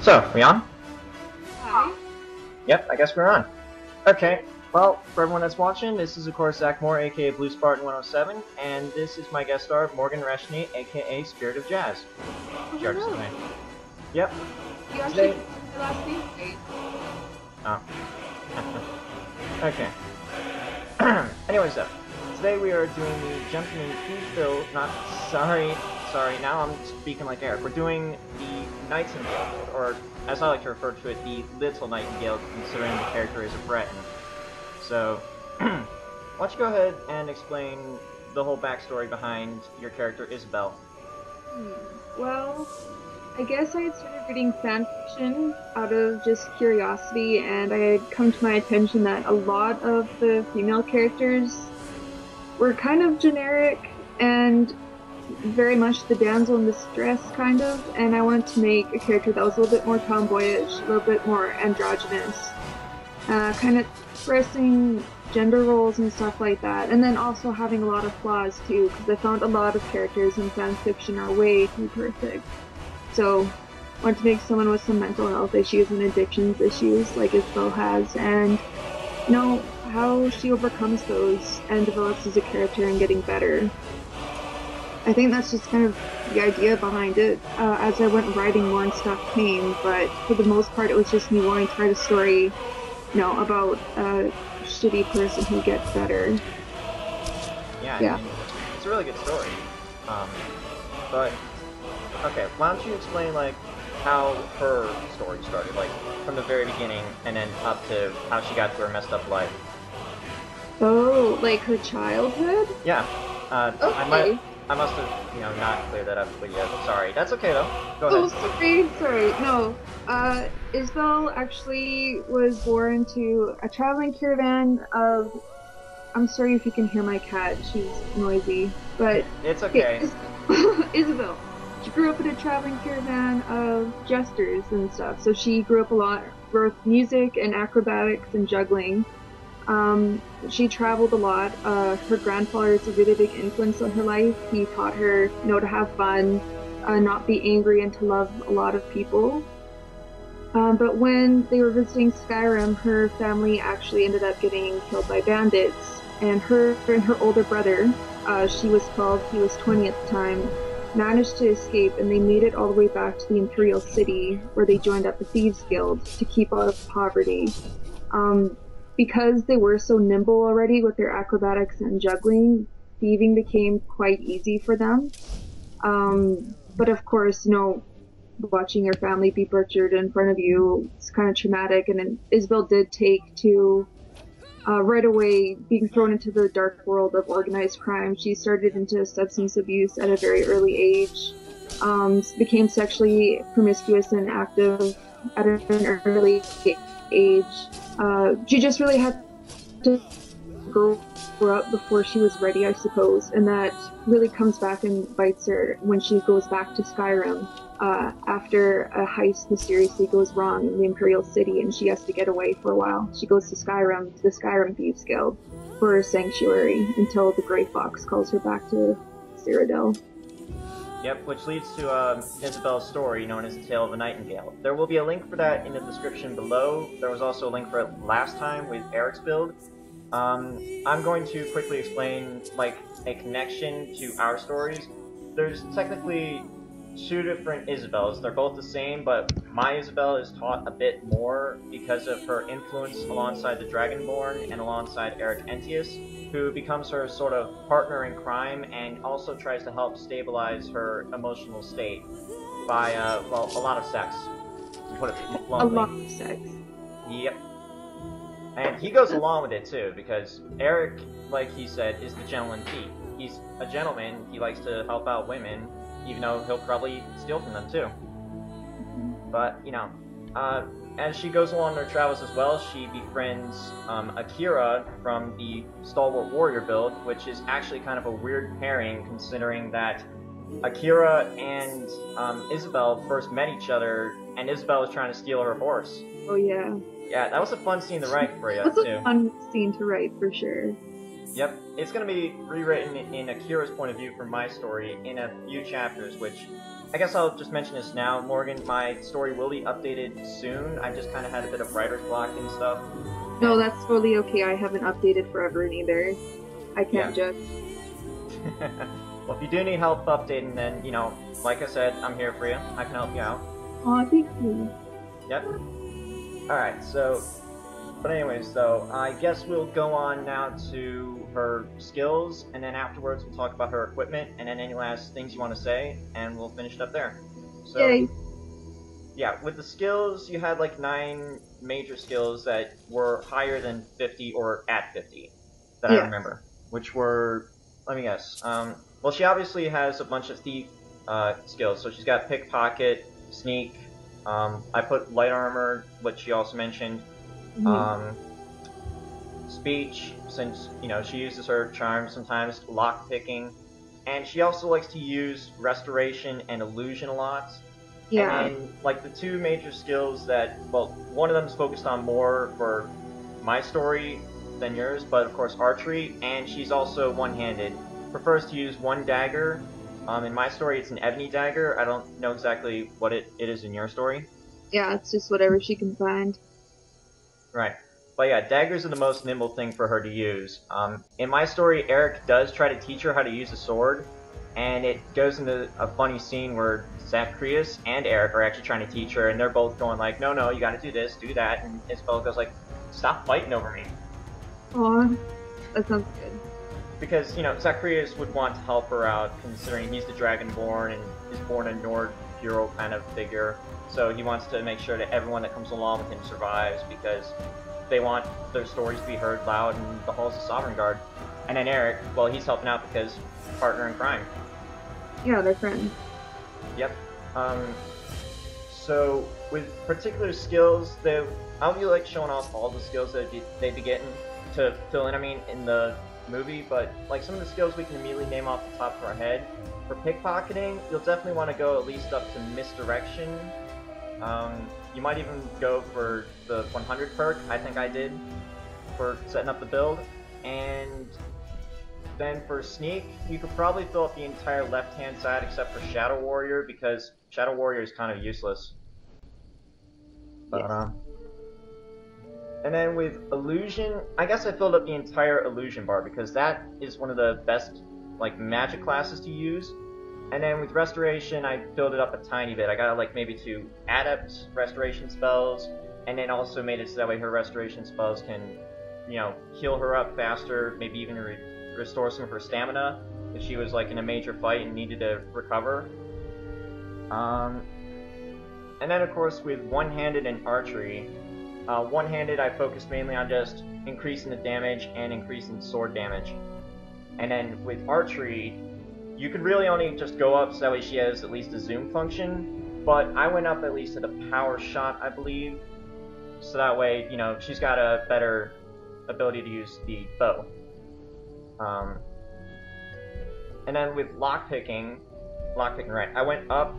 So, we on? Hi. Yep, I guess we're on. Okay, well, for everyone that's watching, this is of course Zach Moore, aka BlueSpartan107, and this is my guest star, Morgan Reschny, aka SpiritofJazz. Oh, Sure, hello. name. Yep. You actually put my last name right. Oh. Okay. Anyways, though, today we are doing the Gentleman Build, sorry, now I'm speaking like Eric. We're doing the Nightingale build, or as I like to refer to it, the Little Nightingale, considering the character is a Breton. So, why don't you go ahead and explain the whole backstory behind your character, Isabelle? Well, I guess I had started reading fanfiction out of just curiosity, and I had come to my attention that a lot of the female characters were kind of generic and very much the damsel in distress kind of, and I wanted to make a character that was a little bit more tomboyish, a little bit more androgynous, kind of expressing gender roles and stuff like that, and then also having a lot of flaws too, because I found a lot of characters in fan fiction are way too perfect. So I wanted to make someone with some mental health issues and addictions issues like Isabelle has, and know how she overcomes those and develops as a character and getting better. I think that's just kind of the idea behind it. As I went writing, more and stuff came, but for the most part, it was just me wanting to write a story, about a shitty person who gets better. Yeah. It's a really good story. But okay, why don't you explain like how her story started, like from the very beginning, and then up to how she got to her messed up life. Oh, like her childhood? Yeah. Okay. I must have, not cleared that up, but yeah, sorry. That's okay, though. Go ahead. Oh, sorry. No. Isabelle actually was born to a traveling caravan of... I'm sorry if you can hear my cat. She's noisy. But... It's okay. Isabelle. She grew up in a traveling caravan of jesters and stuff. So she grew up a lot with music and acrobatics and juggling. She traveled a lot. Her grandfather is a really big influence on her life. He taught her, to have fun, not be angry, and to love a lot of people. But when they were visiting Skyrim, her family actually ended up getting killed by bandits. And her older brother, she was 12, he was 20 at the time, managed to escape, and they made it all the way back to the Imperial City, where they joined up the Thieves Guild to keep out of poverty. Because they were so nimble already with their acrobatics and juggling, thieving became quite easy for them. But of course, watching your family be butchered in front of you, it's kind of traumatic. And then Isabelle did take to right away being thrown into the dark world of organized crime. She started into substance abuse at a very early age, became sexually promiscuous and active at an early age. She just really had to grow up before she was ready, I suppose, and that really comes back and bites her when she goes back to Skyrim after a heist mysteriously goes wrong in the Imperial City and she has to get away for a while. She goes to Skyrim, to the Skyrim Thieves Guild, for her sanctuary until the Grey Fox calls her back to Cyrodiil. Yep, which leads to Isabelle's story, known as The Tale of a Nightingale. There will be a link for that in the description below. There was also a link for it last time with Eric's build. I'm going to quickly explain, like, a connection to our stories. There's technically two different Isabelles. They're both the same, but my Isabelle is taught a bit more because of her influence alongside the Dragonborn and alongside Eric Entius, who becomes her sort of partner in crime and also tries to help stabilize her emotional state by, a lot of sex, to put it bluntly. A lot of sex. Yep. And he goes along with it too, because Eric, like he said, is the gentleman thief. He's a gentleman, he likes to help out women, even though he'll probably steal from them too. But, as she goes along her travels as well, she befriends Akira from the Stalwart Warrior build, which is actually kind of a weird pairing considering that Akira and Isabelle first met each other, and Isabelle was trying to steal her horse. Oh yeah. Yeah, that was a fun scene to write for you, That's too. a fun scene to write, for sure. Yep, it's going to be rewritten in Akira's point of view for my story in a few chapters, which I guess I'll just mention this now, Morgan. My story will be updated soon. I just kind of had a bit of writer's block and stuff. No, that's totally okay. I haven't updated forever neither. I can't judge. Well, if you do need help updating, then, you know, like I said, I'm here for you. I can help you out. Aw, thank you. Yep. Alright, so... But anyways, though, I guess we'll go on now to her skills, and then afterwards we'll talk about her equipment, and then any last things you want to say, and we'll finish it up there. So, Yay. yeah, with the skills, you had like 9 major skills that were higher than 50 or at 50, that I remember. Which were, let me guess, well, she obviously has a bunch of thief skills, so she's got pickpocket, sneak, I put light armor, which she also mentioned, speech, since, you know, she uses her charm sometimes, lock picking, and she also likes to use restoration and illusion a lot. Yeah. And like the 2 major skills that, well, one of them is focused on more for my story than yours, but of course archery, and she's also one-handed. Prefers to use one dagger. In my story it's an ebony dagger. I don't know exactly what it is in your story. Yeah, it's just whatever she can find. Right. But yeah, daggers are the most nimble thing for her to use. In my story, Eric does try to teach her how to use a sword, and it goes into a funny scene where Zacharias and Eric are actually trying to teach her, and they're both going like, no, you gotta do this, do that, and Isabelle goes like, stop fighting over me. Aw, that sounds good. Because, you know, Zacharias would want to help her out, considering he's the Dragonborn and is born a Nord hero kind of figure. So he wants to make sure that everyone that comes along with him survives, because they want their stories to be heard loud in the halls of Sovngarde. And then Eric, well, he's helping out because partner in crime. Yeah, they're friends. Yep. So with particular skills, I'll be like showing off all the skills that they'd be getting to fill in, I mean, in the movie, but like some of the skills we can immediately name off the top of our head. For pickpocketing, you'll definitely want to go at least up to misdirection. You might even go for the 100 perk, I think I did, for setting up the build. And then for sneak, you could probably fill up the entire left-hand side except for Shadow Warrior, because Shadow Warrior is kind of useless. But, and then with illusion, I guess I filled up the entire illusion bar, because that is one of the best, like, magic classes to use. And then with restoration, I filled it up a tiny bit. I got like maybe 2 adept restoration spells, and then also made it so that way her restoration spells can, you know, heal her up faster, maybe even restore some of her stamina if she was like in a major fight and needed to recover. And then of course with one-handed and archery, one-handed I focused mainly on just increasing the damage and increasing sword damage. And then with archery, you could really only just go up so that way she has at least a zoom function, but I went up at least to the power shot, I believe, so that way, you know, she's got a better ability to use the bow. And then with lockpicking, right, I went up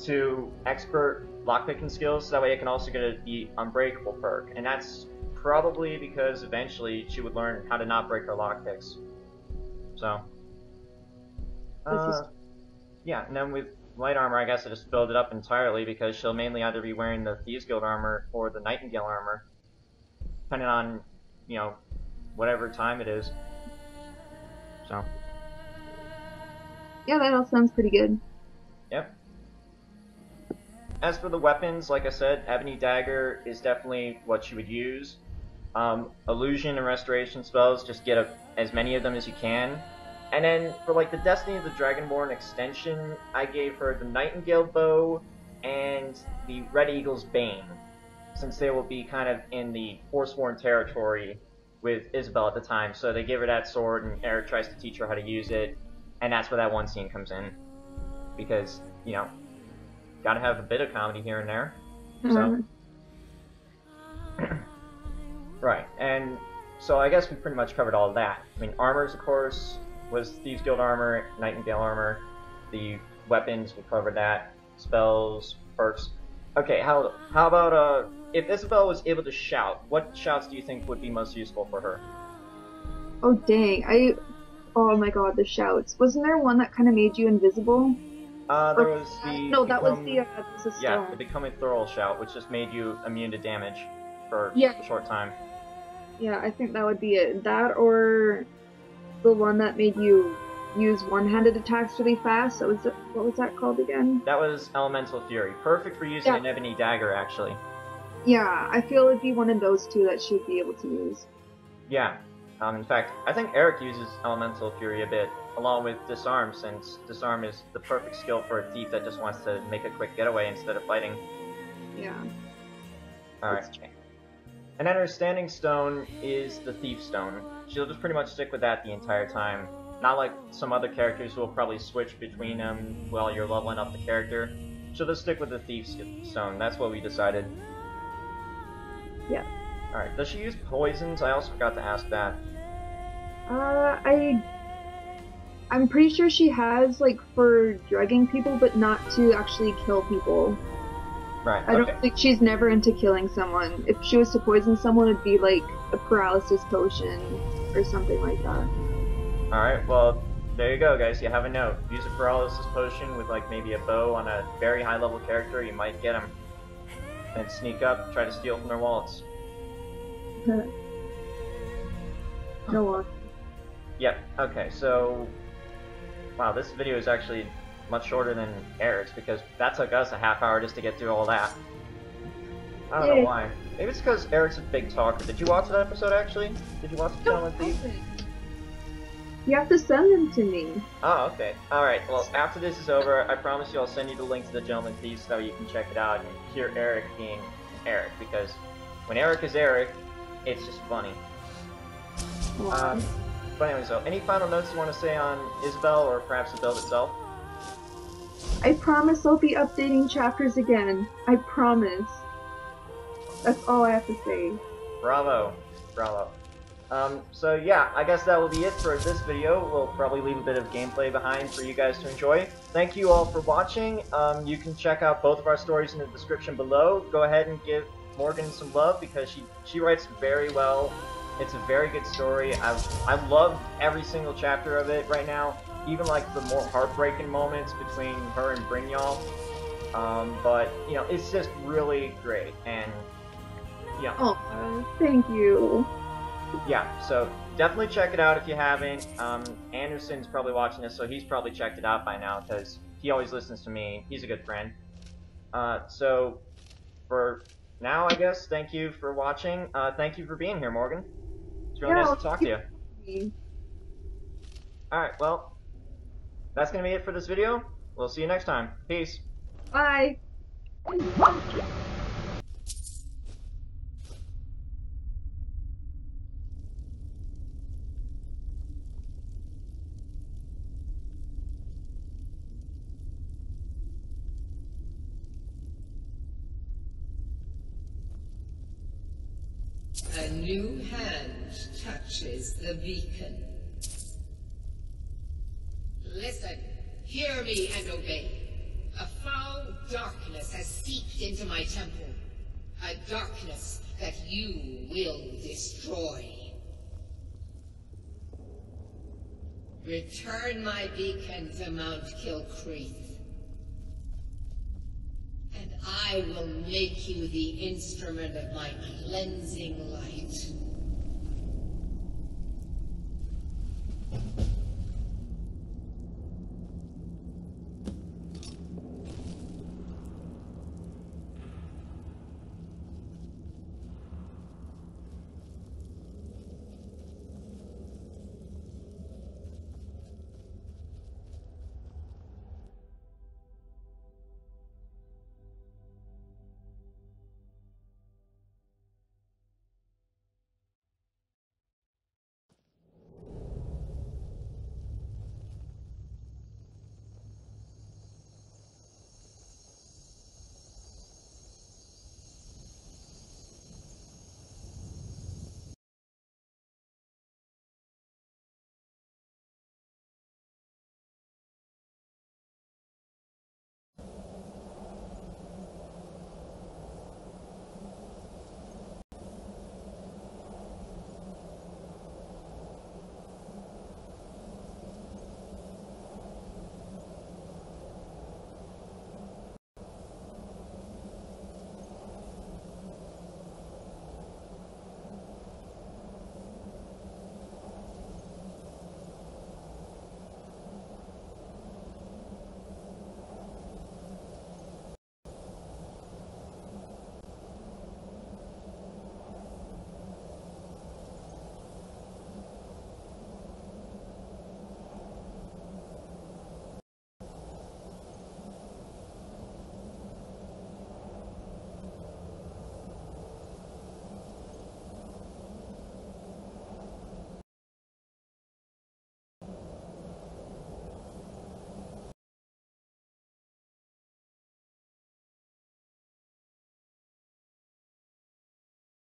to expert lockpicking skills, so that way I can also get the unbreakable perk, and that's probably because eventually she would learn how to not break her lockpicks. So, yeah, and then with light armor, I guess I just filled it up entirely, because she'll mainly either be wearing the Thieves Guild armor or the Nightingale armor, depending on, you know, whatever time it is. So. Yeah, that all sounds pretty good. Yep. As for the weapons, like I said, Ebony Dagger is definitely what she would use. Illusion and Restoration spells, just get as many of them as you can. And then for like the Destiny of the Dragonborn extension, I gave her the Nightingale bow and the Red Eagle's Bane, since they will be kind of in the Forsworn territory with Isabelle at the time. So they give her that sword, and Eric tries to teach her how to use it, and that's where that one scene comes in, because, you know, gotta have a bit of comedy here and there. So, right, and so I guess we pretty much covered all of that. I mean, armors, of course, was Thieves Guild armor, Nightingale armor. The weapons, we covered that. Spells, perks. Okay, how about if Isabelle was able to shout, what shouts do you think would be most useful for her? Oh dang, oh my god, the shouts. Wasn't there one that kind of made you invisible? There was the... No, that was the stone. Yeah, the Becoming Thorough shout, which just made you immune to damage for Yeah. a short time. Yeah, I think that would be it. That or the one that made you use one-handed attacks really fast. So what was that called again? That was Elemental Fury. Perfect for using Yeah. an ebony dagger, actually. Yeah, I feel it'd be one of those two that she'd be able to use. Yeah. In fact, I think Eric uses Elemental Fury a bit, along with Disarm, since Disarm is the perfect skill for a thief that just wants to make a quick getaway instead of fighting. Yeah. Alright. And then her Standing Stone is the Thief Stone. She'll just pretty much stick with that the entire time. Not like some other characters who will probably switch between them while you're leveling up the character. She'll just stick with the Thief Stone. That's what we decided. Yeah. Alright, does she use poisons? I also forgot to ask that. I'm pretty sure she has, like, for drugging people, but not to actually kill people. Right, I don't think she's never into killing someone. If she was to poison someone, it'd be like a paralysis potion or something like that. Alright, well, there you go, guys. You have a note. Use a paralysis potion with, like, maybe a bow on a very high-level character. You might get them. Then sneak up, try to steal from their wallets. Go on. Yep, okay, so... Wow, this video is actually much shorter than Eric's, because that took us a half hour just to get through all that. I don't know why. Maybe it's because Eric's a big talker. Did you watch that episode, actually? Did you watch the Gentleman Thief? You have to send them to me. Oh, okay. Alright, well, after this is over, I promise you I'll send you the link to the Gentleman Thief so you can check it out and hear Eric being Eric, because when Eric is Eric, it's just funny. But anyway, so any final notes you want to say on Isabelle or perhaps the build itself? I promise I'll be updating chapters again. I promise. That's all I have to say. Bravo. Bravo. So yeah, I guess that will be it for this video. We'll probably leave a bit of gameplay behind for you guys to enjoy. Thank you all for watching. You can check out both of our stories in the description below. Go ahead and give Morgan some love because she writes very well. It's a very good story. I love every single chapter of it right now. Even like the more heartbreaking moments between her and Brynjolf. But you know, it's just really great. And yeah. Oh, thank you. Yeah, so definitely check it out if you haven't. Anderson's probably watching this, so he's probably checked it out by now because he always listens to me. He's a good friend. So for now, I guess, thank you for watching. Thank you for being here, Morgan. It's really nice to talk to you. Alright, well, that's going to be it for this video. We'll see you next time. Peace. Bye. A new hand touches the beacon. Listen, hear me and obey. A foul darkness has seeped into my temple. A darkness that you will destroy. Return my beacon to Mount Kilcreath, and I will make you the instrument of my cleansing light.